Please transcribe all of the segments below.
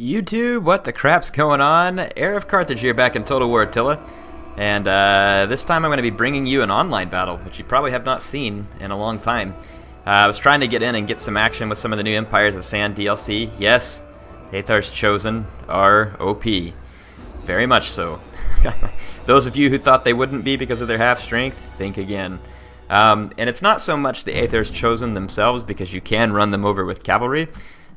YouTube, what the crap's going on? HeirofCarthage here, back in Total War Attila. And this time I'm going to be bringing you an online battle, which you probably have not seen in a long time. I was trying to get in and get some action with some of the new Empires of Sand DLC. Yes, Aethar's Chosen are OP. Very much so. Those of you who thought they wouldn't be because of their half strength, think again. And it's not so much the Aethar's Chosen themselves, because you can run them over with cavalry.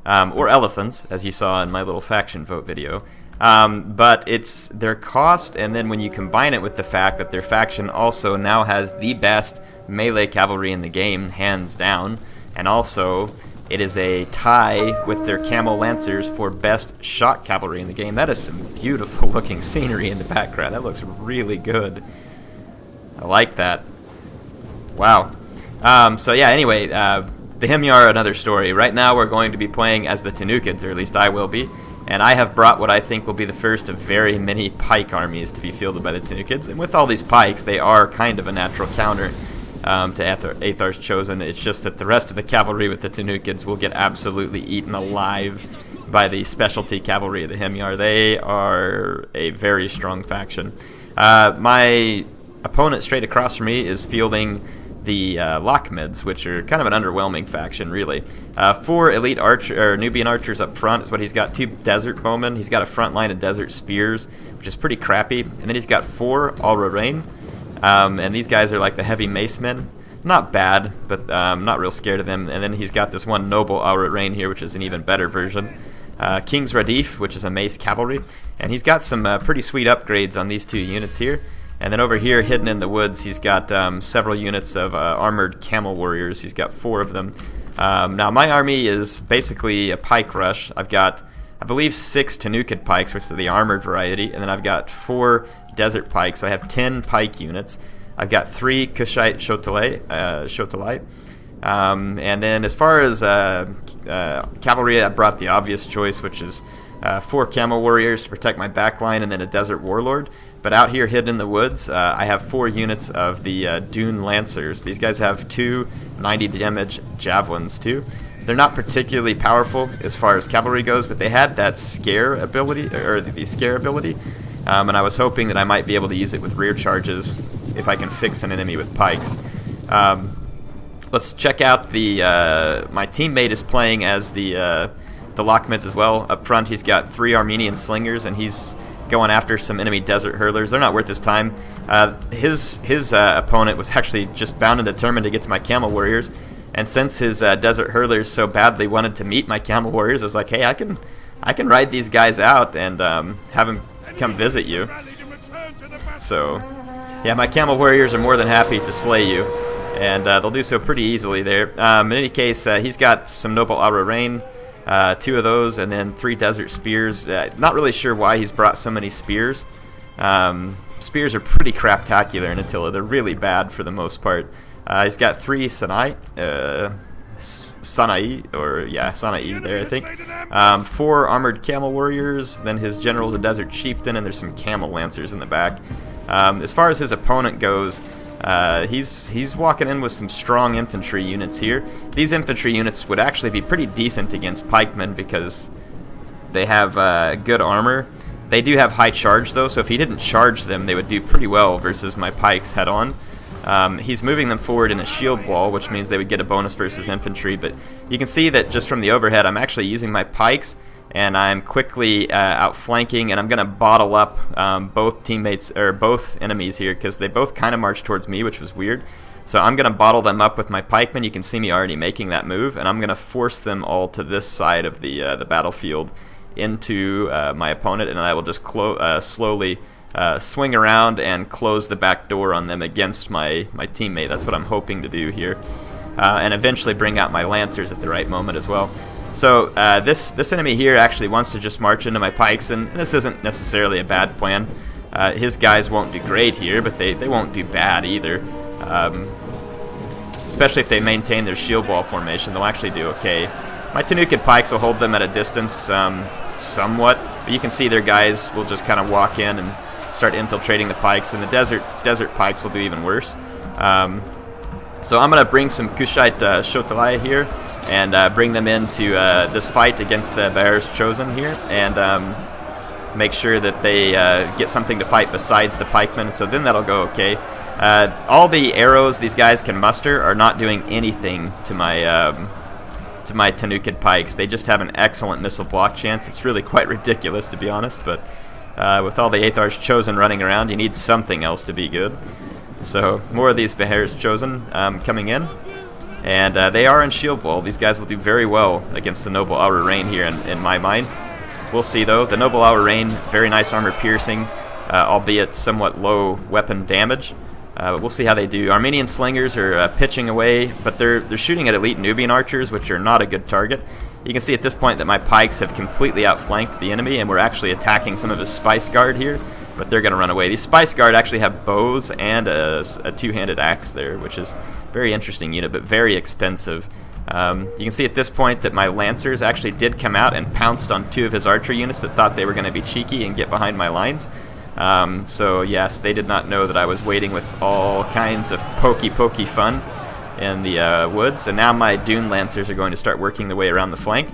Or elephants, as you saw in my little faction vote video. But it's their cost, and then when you combine it with the fact that their faction also now has the best melee cavalry in the game, hands down, and also it is a tie with their camel lancers for best shot cavalry in the game. That is some beautiful looking scenery in the background. That looks really good. I like that. Wow. So yeah, anyway, the Himyar, another story. Right now we're going to be playing as the Tanukhids, or at least I will be, and I have brought what I think will be the first of very many pike armies to be fielded by the Tanukhids. And with all these pikes, they are kind of a natural counter to Aethar's Chosen. It's just that the rest of the cavalry with the Tanukhids will get absolutely eaten alive by the specialty cavalry of the Himyar. They are a very strong faction. My opponent straight across from me is fielding the Tanukhids, which are kind of an underwhelming faction, really. 4 elite Nubian archers up front is what he's got. 2 desert bowmen. He's got a front line of desert spears, which is pretty crappy. And then he's got 4 Al-Rarain. And these guys are like the heavy mace men. Not bad, but I'm not real scared of them. And then he's got this one noble Al-Rarain here, which is an even better version. King's Radif, which is a mace cavalry. And he's got some pretty sweet upgrades on these 2 units here. And then over here, hidden in the woods, he's got several units of armored camel warriors. He's got 4 of them. Now, my army is basically a pike rush. I've got, I believe, 6 Tanukhid pikes, which is the armored variety, and then I've got 4 desert pikes. So I have 10 pike units. I've got 3 Kushite Shotalite. And then as far as cavalry, I brought the obvious choice, which is 4 camel warriors to protect my backline, and then a desert warlord. But out here hidden in the woods, I have 4 units of the Dune Lancers. These guys have 2 90 damage javelins too. They're not particularly powerful as far as cavalry goes, but they had that scare ability, or the scare ability, and I was hoping that I might be able to use it with rear charges if I can fix an enemy with pikes. Let's check out the. My teammate is playing as the Tanukhids as well. Up front, he's got 3 Armenian slingers, and he's going after some enemy desert hurlers. They're not worth his time. His opponent was actually just bound and determined to get to my camel warriors, and since his desert hurlers so badly wanted to meet my camel warriors, I was like, hey, I can ride these guys out and have them come visit you. So yeah, my camel warriors are more than happy to slay you, and they'll do so pretty easily there. In any case, he's got some noble Al-Rarain, 2 of those, and then 3 desert spears. Not really sure why he's brought so many spears. Spears are pretty craptacular in Attila. They're really bad for the most part. He's got 3 Sana'i there, I think. 4 armored camel warriors, then his general's a desert chieftain, and there's some camel lancers in the back. As far as his opponent goes, he's walking in with some strong infantry units here. These infantry units would actually be pretty decent against pikemen because they have good armor. They do have high charge though, so if he didn't charge them, they would do pretty well versus my pikes head on. He's moving them forward in a shield wall, which means they would get a bonus versus infantry, but you can see that just from the overhead, I'm actually using my pikes, and I'm quickly outflanking, and I'm going to bottle up both teammates, or both enemies here, because they both kind of marched towards me, which was weird. So I'm going to bottle them up with my pikemen. You can see me already making that move, and I'm going to force them all to this side of the battlefield into my opponent, and I will just slowly swing around and close the back door on them against my teammate. That's what I'm hoping to do here, and eventually bring out my lancers at the right moment as well. So this enemy here actually wants to just march into my pikes, and this isn't necessarily a bad plan. His guys won't do great here, but they won't do bad either. Especially if they maintain their shield wall formation, they'll actually do okay. My Tanukhid pikes will hold them at a distance somewhat, but you can see their guys will just kind of walk in and start infiltrating the pikes, and the desert pikes will do even worse. So I'm going to bring some Kushite Shotalai here. and bring them into this fight against the Bears Chosen here, and make sure that they get something to fight besides the pikemen, so then that'll go okay. All the arrows these guys can muster are not doing anything to my Tanukhid pikes. They just have an excellent missile block chance. It's really quite ridiculous, to be honest, but with all the Aethar's Chosen running around, you need something else to be good. So more of these Behar's Chosen coming in, and they are in shield wall. These guys will do very well against the Noble Aura Rain here in my mind. We'll see though. The Noble Aura Rain, very nice armor piercing, albeit somewhat low weapon damage. But we'll see how they do. Armenian Slingers are pitching away, but they're shooting at elite Nubian archers, which are not a good target. You can see at this point that my pikes have completely outflanked the enemy, and we're actually attacking some of his Spice Guard here, but they're going to run away. These Spice Guard actually have bows and a two-handed axe there, which is a very interesting unit, but very expensive. You can see at this point that my Lancers actually did come out and pounced on 2 of his archer units that thought they were going to be cheeky and get behind my lines. So yes, they did not know that I was waiting with all kinds of pokey fun in the woods, and now my Dune Lancers are going to start working their way around the flank.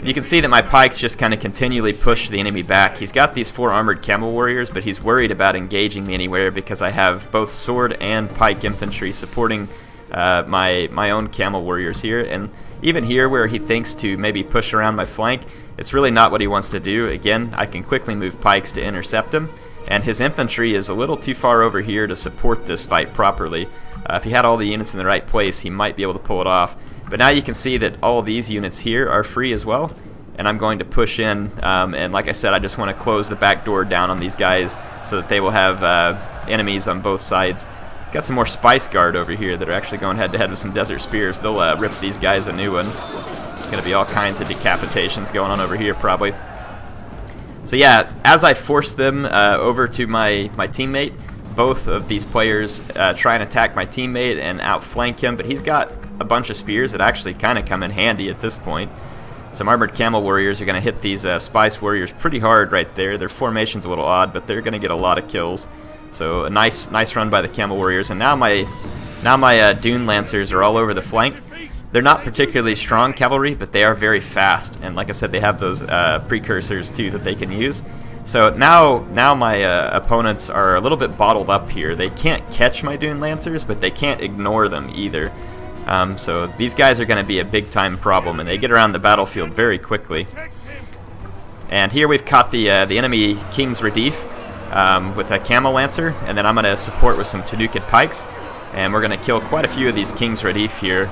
You can see that my pikes just kind of continually push the enemy back. He's got these 4 armored camel warriors, but he's worried about engaging me anywhere because I have both sword and pike infantry supporting my own camel warriors here. And even here where he thinks to maybe push around my flank, it's really not what he wants to do. Again, I can quickly move pikes to intercept him, and his infantry is a little too far over here to support this fight properly. If he had all the units in the right place, he might be able to pull it off. But now you can see that all of these units here are free as well, and I'm going to push in, and like I said, I just want to close the back door down on these guys so that they will have enemies on both sides. Got some more Spice Guard over here that are actually going head-to-head with some Desert Spears. They'll rip these guys a new one. There's going to be all kinds of decapitations going on over here, probably. So yeah, as I force them over to my teammate, both of these players try and attack my teammate and outflank him, but he's got a bunch of spears that actually kind of come in handy at this point. Some armored camel warriors are going to hit these Spice warriors pretty hard right there. Their formation's a little odd, but they're going to get a lot of kills. So a nice run by the camel warriors, and now my Dune Lancers are all over the flank. They're not particularly strong cavalry, but they are very fast, and like I said, they have those precursors too that they can use. So now my opponents are a little bit bottled up here. They can't catch my Dune Lancers, but they can't ignore them either. So these guys are going to be a big time problem, and they get around the battlefield very quickly. And here we've caught the enemy King's Radif with a Camel Lancer, and then I'm going to support with some Tanukhid pikes, and we're going to kill quite a few of these King's Radif here.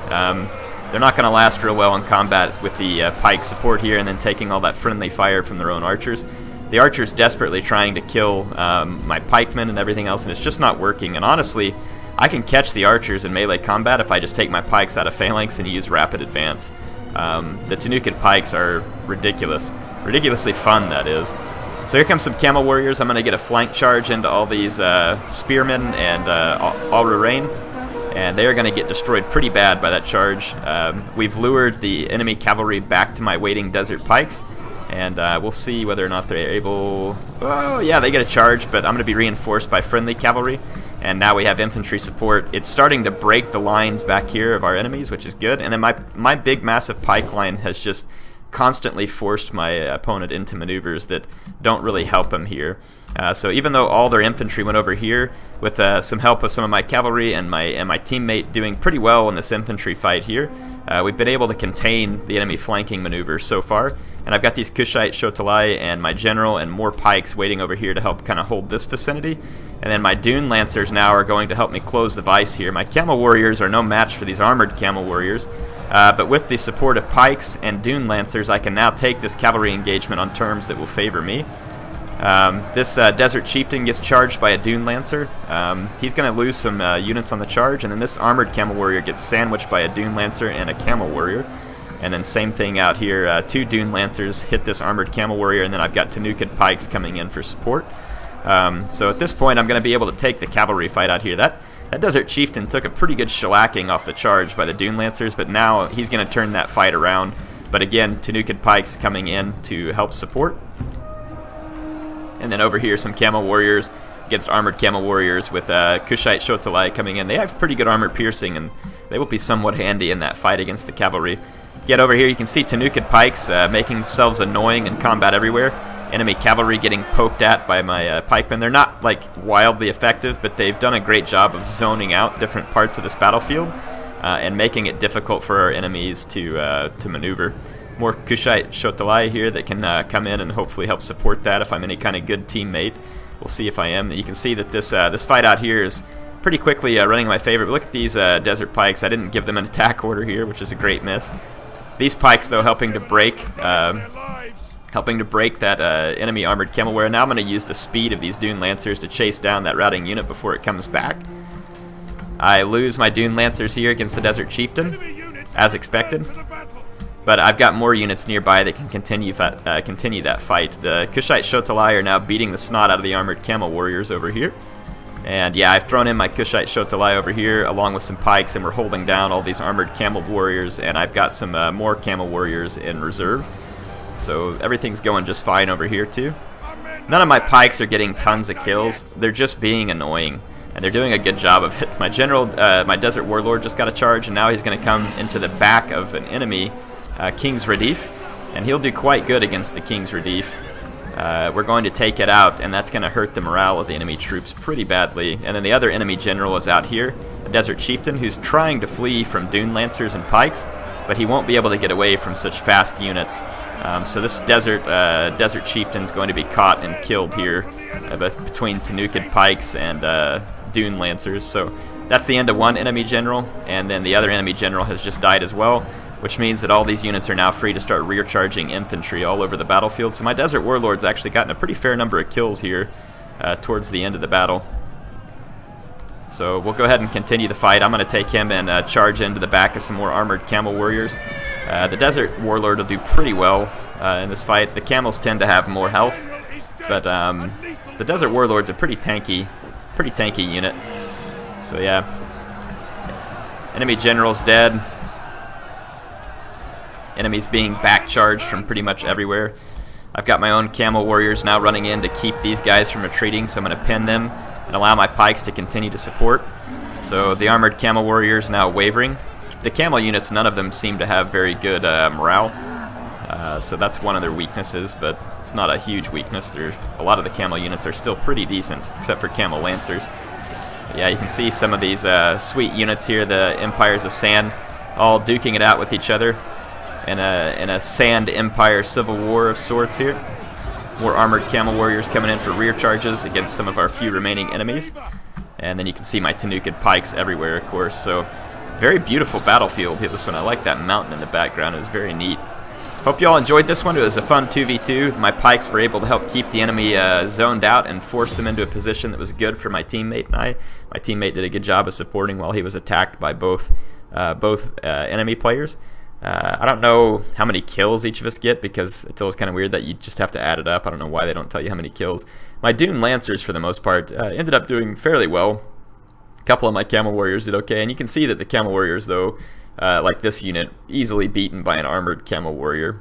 They're not going to last real well in combat with the pike support here and then taking all that friendly fire from their own archers. The archer's desperately trying to kill my pikemen and everything else, and it's just not working. And honestly, I can catch the archers in melee combat if I just take my pikes out of phalanx and use rapid advance. The Tanukhid pikes are ridiculously fun, that is. So here comes some camel warriors. I'm going to get a flank charge into all these spearmen and Aura Rain, and they are going to get destroyed pretty bad by that charge. We've lured the enemy cavalry back to my waiting desert pikes, and we'll see whether or not they're able... Oh, yeah, they get a charge, but I'm going to be reinforced by friendly cavalry, and now we have infantry support. It's starting to break the lines back here of our enemies, which is good, and then my big, massive pike line has just constantly forced my opponent into maneuvers that don't really help him here. So even though all their infantry went over here, with some help with some of my cavalry and my teammate doing pretty well in this infantry fight here, we've been able to contain the enemy flanking maneuvers so far. And I've got these Kushite Shotalai and my general and more pikes waiting over here to help kind of hold this vicinity. And then my Dune Lancers now are going to help me close the vice here. My Camel Warriors are no match for these armored Camel Warriors. But with the support of pikes and Dune Lancers, I can now take this cavalry engagement on terms that will favor me. This Desert Chieftain gets charged by a Dune Lancer. He's going to lose some units on the charge, and then this armored Camel Warrior gets sandwiched by a Dune Lancer and a Camel Warrior. And then same thing out here, 2 Dune Lancers hit this armored Camel Warrior, and then I've got Tanukhid pikes coming in for support. So at this point, I'm going to be able to take the cavalry fight out here. That Desert Chieftain took a pretty good shellacking off the charge by the Dune Lancers, but now he's going to turn that fight around. But again, Tanukhid pikes coming in to help support. And then over here, some Camel Warriors against armored camel warriors with Kushite Shotalai coming in. They have pretty good armor piercing, and they will be somewhat handy in that fight against the cavalry. Get over here, you can see Tanukhid pikes making themselves annoying in combat everywhere. Enemy cavalry getting poked at by my pikemen. They're not like wildly effective, but they've done a great job of zoning out different parts of this battlefield and making it difficult for our enemies to maneuver. More Kushite Shotalai here that can come in and hopefully help support that if I'm any kind of good teammate. We'll see if I am. You can see that this fight out here is pretty quickly running in my favor. But look at these desert pikes. I didn't give them an attack order here, which is a great miss. These pikes, though, helping to break that enemy armored camel warrior. Now I'm going to use the speed of these Dune Lancers to chase down that routing unit before it comes back. I lose my Dune Lancers here against the Desert Chieftain, as expected. But I've got more units nearby that can continue that fight. The Kushite Shotalai are now beating the snot out of the armored camel warriors over here. And yeah, I've thrown in my Kushite Shotalai over here along with some pikes, and we're holding down all these armored camel warriors, and I've got some more camel warriors in reserve. So everything's going just fine over here too. None of my pikes are getting tons of kills. They're just being annoying, and they're doing a good job of it. My general, my Desert Warlord just got a charge, and now he's going to come into the back of an enemy King's Radif, and he'll do quite good against the King's Radif. We're going to take it out, and that's going to hurt the morale of the enemy troops pretty badly. And then the other enemy general is out here, a Desert Chieftain, who's trying to flee from Dune Lancers and pikes, but he won't be able to get away from such fast units. So this Desert Chieftain's going to be caught and killed here between Tanukhid pikes and Dune Lancers. So that's the end of one enemy general, and then the other enemy general has just died as well, which means that all these units are now free to start rear charging infantry all over the battlefield. So my Desert Warlord's actually gotten a pretty fair number of kills here towards the end of the battle. So we'll go ahead and continue the fight. I'm going to take him and charge into the back of some more armored camel warriors. The Desert Warlord will do pretty well in this fight. The camels tend to have more health, but the Desert Warlord's a pretty tanky unit. So yeah, enemy general's dead. Enemies being back charged from pretty much everywhere. I've got my own camel warriors now running in to keep these guys from retreating, so I'm going to pin them and allow my pikes to continue to support. So the armored camel warriors now wavering. The camel units, none of them seem to have very good morale, so that's one of their weaknesses, but it's not a huge weakness. A lot of the camel units are still pretty decent, except for camel lancers. But yeah, you can see some of these sweet units here, the Empires of Sand, all duking it out with each other in a Sand Empire civil war of sorts here. More armored camel warriors coming in for rear charges against some of our few remaining enemies. And then you can see my Tanukhid pikes everywhere, of course. So very beautiful battlefield here, this one. I like that mountain in the background. It was very neat. Hope you all enjoyed this one. It was a fun 2v2. My pikes were able to help keep the enemy zoned out and force them into a position that was good for my teammate and I. My teammate did a good job of supporting while he was attacked by both enemy players. I don't know how many kills each of us get, because it feels kind of weird that you just have to add it up. I don't know why they don't tell you how many kills. My Dune Lancers, for the most part, ended up doing fairly well. A couple of my Camel Warriors did okay, and you can see that the Camel Warriors, though, like this unit, easily beaten by an armored Camel Warrior.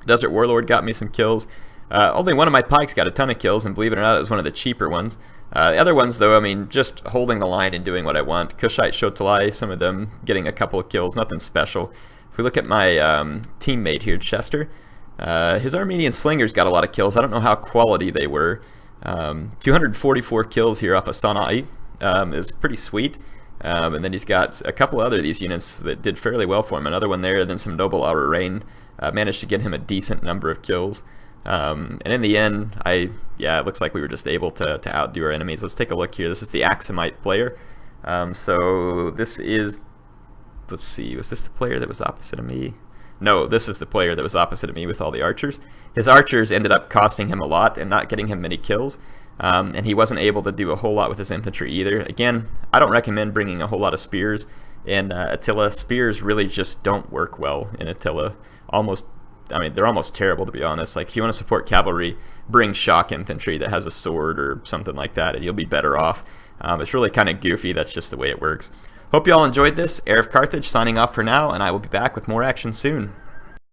Desert Warlord got me some kills. Only one of my pikes got a ton of kills, and believe it or not, it was one of the cheaper ones. The other ones, though, I mean, just holding the line and doing what I want. Kushite Shotalai, some of them getting a couple of kills, nothing special. If we look at my teammate here, Chester, his Armenian Slingers got a lot of kills. I don't know how quality they were. 244 kills here off of Sana'i is pretty sweet. And then he's got a couple other of these units that did fairly well for him. Another one there, then some Noble Aura Rain managed to get him a decent number of kills. And in the end, it looks like we were just able to outdo our enemies. Let's take a look here. This is the Axumite player. So this is... Let's see, was this the player that was opposite of me? No, this is the player that was opposite of me with all the archers. His archers ended up costing him a lot and not getting him many kills, and he wasn't able to do a whole lot with his infantry either. Again, I don't recommend bringing a whole lot of spears in Attila. Spears really just don't work well in Attila. They're almost terrible, to be honest. Like, if you want to support cavalry, bring shock infantry that has a sword or something like that, and you'll be better off. It's really kind of goofy. That's just the way it works. Hope you all enjoyed this. HeirofCarthage signing off for now, and I will be back with more action soon.